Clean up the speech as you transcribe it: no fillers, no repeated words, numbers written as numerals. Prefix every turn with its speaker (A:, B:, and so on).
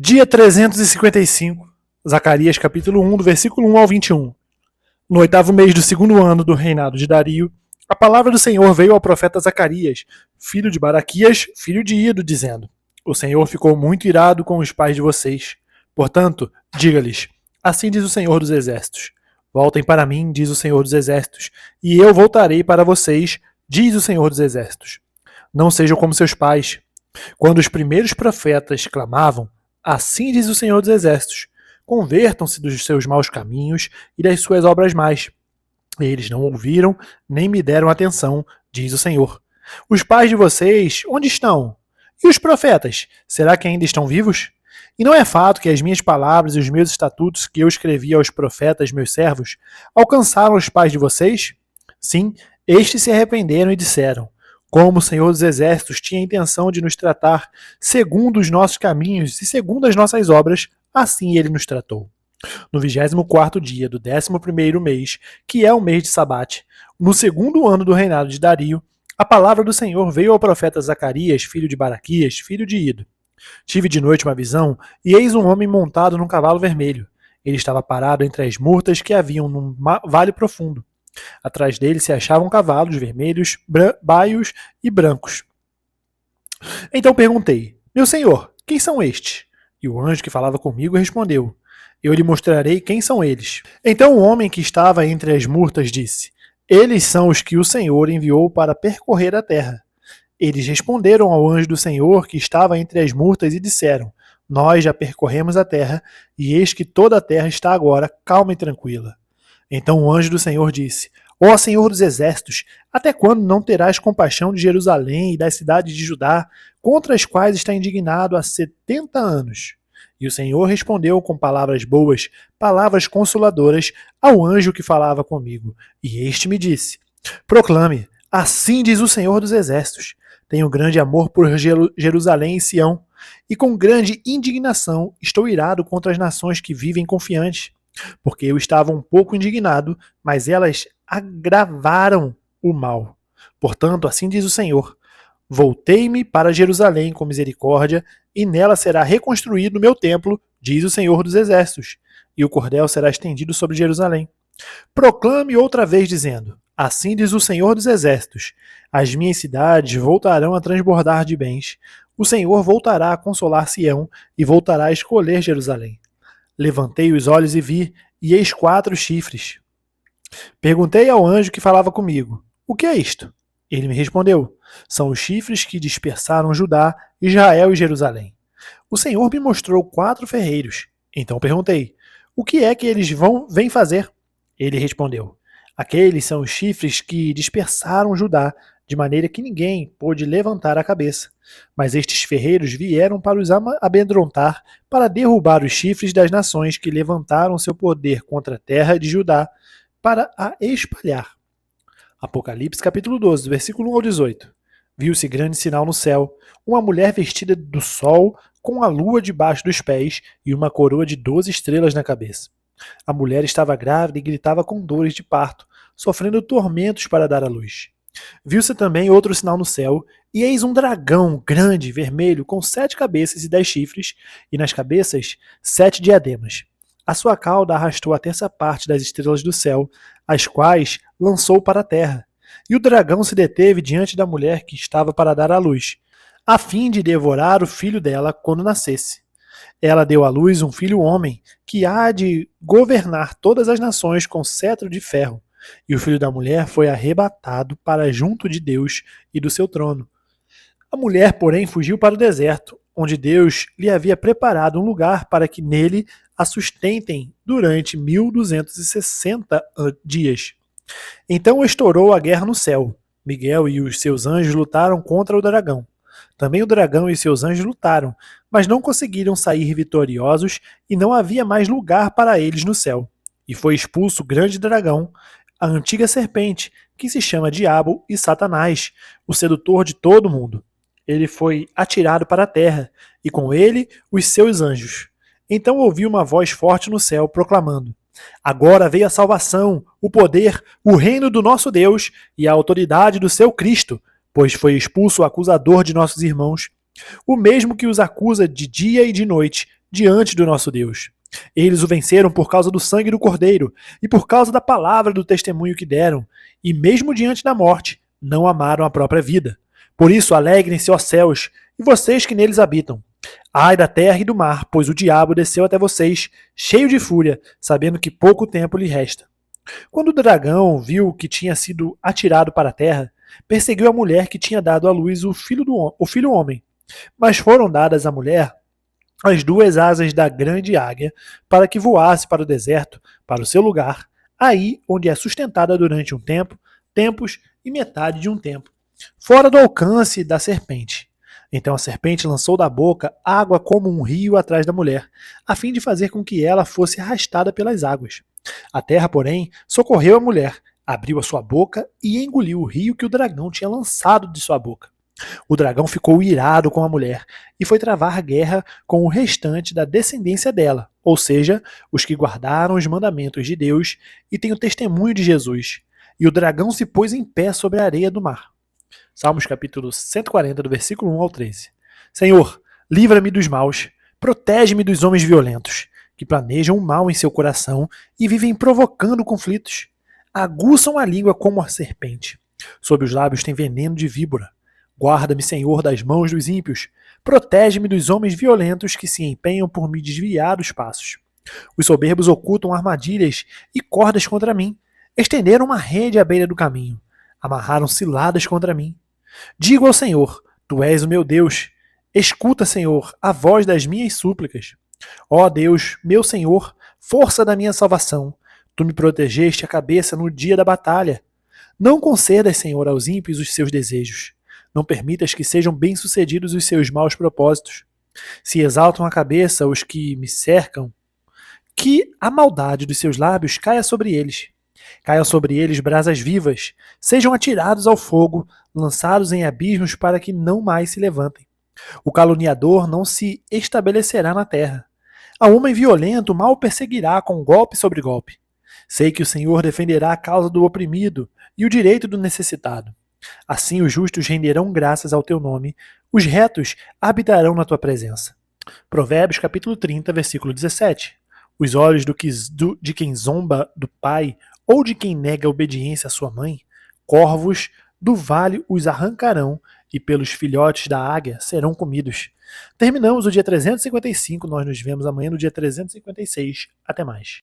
A: Dia 355, Zacarias capítulo 1, do versículo 1 ao 21. No 8º mês do 2º ano do reinado de Dario, a palavra do Senhor veio ao profeta Zacarias, filho de Baraquias, filho de Ido, dizendo: O Senhor ficou muito irado com os pais de vocês. Portanto, diga-lhes: Assim diz o Senhor dos Exércitos. Voltem para mim, diz o Senhor dos Exércitos, e eu voltarei para vocês, diz o Senhor dos Exércitos. Não sejam como seus pais. Quando os primeiros profetas clamavam: Assim diz o Senhor dos Exércitos, convertam-se dos seus maus caminhos e das suas obras más. Eles não ouviram, nem me deram atenção, diz o Senhor. Os pais de vocês, onde estão? E os profetas, será que ainda estão vivos? E não é fato que as minhas palavras e os meus estatutos que eu escrevi aos profetas, meus servos, alcançaram os pais de vocês? Sim, estes se arrependeram e disseram: Como o Senhor dos Exércitos tinha a intenção de nos tratar segundo os nossos caminhos e segundo as nossas obras, assim ele nos tratou. No 24º dia do 11º mês, que é o mês de Sabate, no 2º ano do reinado de Dario, a palavra do Senhor veio ao profeta Zacarias, filho de Baraquias, filho de Ido. Tive de noite uma visão, e eis um homem montado num cavalo vermelho. Ele estava parado entre as murtas que haviam num vale profundo. Atrás dele se achavam cavalos vermelhos, baios e brancos. Então perguntei: Meu senhor, quem são estes? E o anjo que falava comigo respondeu: Eu lhe mostrarei quem são eles. Então o homem que estava entre as murtas disse: Eles são os que o Senhor enviou para percorrer a terra. Eles responderam ao anjo do Senhor que estava entre as murtas e disseram: Nós já percorremos a terra, e eis que toda a terra está agora calma e tranquila. Então o anjo do Senhor disse: Ó Senhor dos Exércitos, até quando não terás compaixão de Jerusalém e das cidades de Judá, contra as quais está indignado há 70 anos? E o Senhor respondeu com palavras boas, palavras consoladoras, ao anjo que falava comigo. E este me disse: Proclame, assim diz o Senhor dos Exércitos: Tenho grande amor por Jerusalém e Sião, e com grande indignação estou irado contra as nações que vivem confiantes. Porque eu estava um pouco indignado, mas elas agravaram o mal. Portanto, assim diz o Senhor: Voltei-me para Jerusalém com misericórdia, e nela será reconstruído o meu templo, diz o Senhor dos Exércitos, e o cordel será estendido sobre Jerusalém. Proclame outra vez, dizendo: Assim diz o Senhor dos Exércitos: As minhas cidades voltarão a transbordar de bens. O Senhor voltará a consolar Sião e voltará a escolher Jerusalém. Levantei os olhos e vi, e eis 4 chifres. Perguntei ao anjo que falava comigo: O que é isto? Ele me respondeu: São os chifres que dispersaram Judá, Israel e Jerusalém. O Senhor me mostrou 4 ferreiros. Então perguntei: O que é que eles vêm fazer? Ele respondeu: Aqueles são os chifres que dispersaram Judá, de maneira que ninguém pôde levantar a cabeça. Mas estes ferreiros vieram para os amedrontar, para derrubar os chifres das nações que levantaram seu poder contra a terra de Judá, para a espalhar. Apocalipse capítulo 12, versículo 1 ao 18. Viu-se grande sinal no céu, uma mulher vestida do sol, com a lua debaixo dos pés e uma coroa de 12 estrelas na cabeça. A mulher estava grávida e gritava com dores de parto, sofrendo tormentos para dar à luz. Viu-se também outro sinal no céu, e eis um dragão grande, vermelho, com 7 cabeças e 10 chifres, e nas cabeças 7 diademas. A sua cauda arrastou a terça parte das estrelas do céu, as quais lançou para a terra. E o dragão se deteve diante da mulher que estava para dar à luz, a fim de devorar o filho dela quando nascesse. Ela deu à luz um filho homem, que há de governar todas as nações com cetro de ferro. E o filho da mulher foi arrebatado para junto de Deus e do seu trono. A mulher, porém, fugiu para o deserto, onde Deus lhe havia preparado um lugar para que nele a sustentem durante 1260 dias. Então estourou a guerra no céu. Miguel e os seus anjos lutaram contra o dragão. Também o dragão e seus anjos lutaram, mas não conseguiram sair vitoriosos e não havia mais lugar para eles no céu. E foi expulso o grande dragão, a antiga serpente, que se chama Diabo e Satanás, o sedutor de todo mundo. Ele foi atirado para a terra, e com ele os seus anjos. Então ouvi uma voz forte no céu, proclamando: Agora veio a salvação, o poder, o reino do nosso Deus e a autoridade do seu Cristo, pois foi expulso o acusador de nossos irmãos, o mesmo que os acusa de dia e de noite, diante do nosso Deus. Eles o venceram por causa do sangue do Cordeiro e por causa da palavra do testemunho que deram, e mesmo diante da morte, não amaram a própria vida. Por isso, alegrem-se, ó céus, e vocês que neles habitam. Ai da terra e do mar, pois o diabo desceu até vocês, cheio de fúria, sabendo que pouco tempo lhe resta. Quando o dragão viu que tinha sido atirado para a terra, perseguiu a mulher que tinha dado à luz o filho homem. Mas foram dadas à mulher as duas asas da grande águia, para que voasse para o deserto, para o seu lugar, aí onde é sustentada durante um tempo, tempos e metade de um tempo, fora do alcance da serpente. Então a serpente lançou da boca água como um rio atrás da mulher, a fim de fazer com que ela fosse arrastada pelas águas. A terra, porém, socorreu a mulher, abriu a sua boca e engoliu o rio que o dragão tinha lançado de sua boca. O dragão ficou irado com a mulher e foi travar guerra com o restante da descendência dela, ou seja, os que guardaram os mandamentos de Deus e têm o testemunho de Jesus. E o dragão se pôs em pé sobre a areia do mar. Salmos capítulo 140, do versículo 1 ao 13. Senhor, livra-me dos maus, protege-me dos homens violentos, que planejam o mal em seu coração e vivem provocando conflitos. Aguçam a língua como a serpente. Sob os lábios tem veneno de víbora. Guarda-me, Senhor, das mãos dos ímpios. Protege-me dos homens violentos que se empenham por me desviar dos passos. Os soberbos ocultam armadilhas e cordas contra mim. Estenderam uma rede à beira do caminho. Amarraram ciladas contra mim. Digo ao Senhor, Tu és o meu Deus. Escuta, Senhor, a voz das minhas súplicas. Ó Deus, meu Senhor, força da minha salvação. Tu me protegeste a cabeça no dia da batalha. Não concedas, Senhor, aos ímpios os seus desejos. Não permitas que sejam bem-sucedidos os seus maus propósitos. Se exaltam a cabeça os que me cercam, que a maldade dos seus lábios caia sobre eles. Caiam sobre eles brasas vivas, sejam atirados ao fogo, lançados em abismos para que não mais se levantem. O caluniador não se estabelecerá na terra. A homem violento mal perseguirá com golpe sobre golpe. Sei que o Senhor defenderá a causa do oprimido e o direito do necessitado. Assim os justos renderão graças ao teu nome, os retos habitarão na tua presença. Provérbios capítulo 30, versículo 17. Os olhos de quem zomba do pai ou de quem nega obediência à sua mãe, corvos do vale os arrancarão e pelos filhotes da águia serão comidos. Terminamos o dia 355, nós nos vemos amanhã no dia 356. Até mais.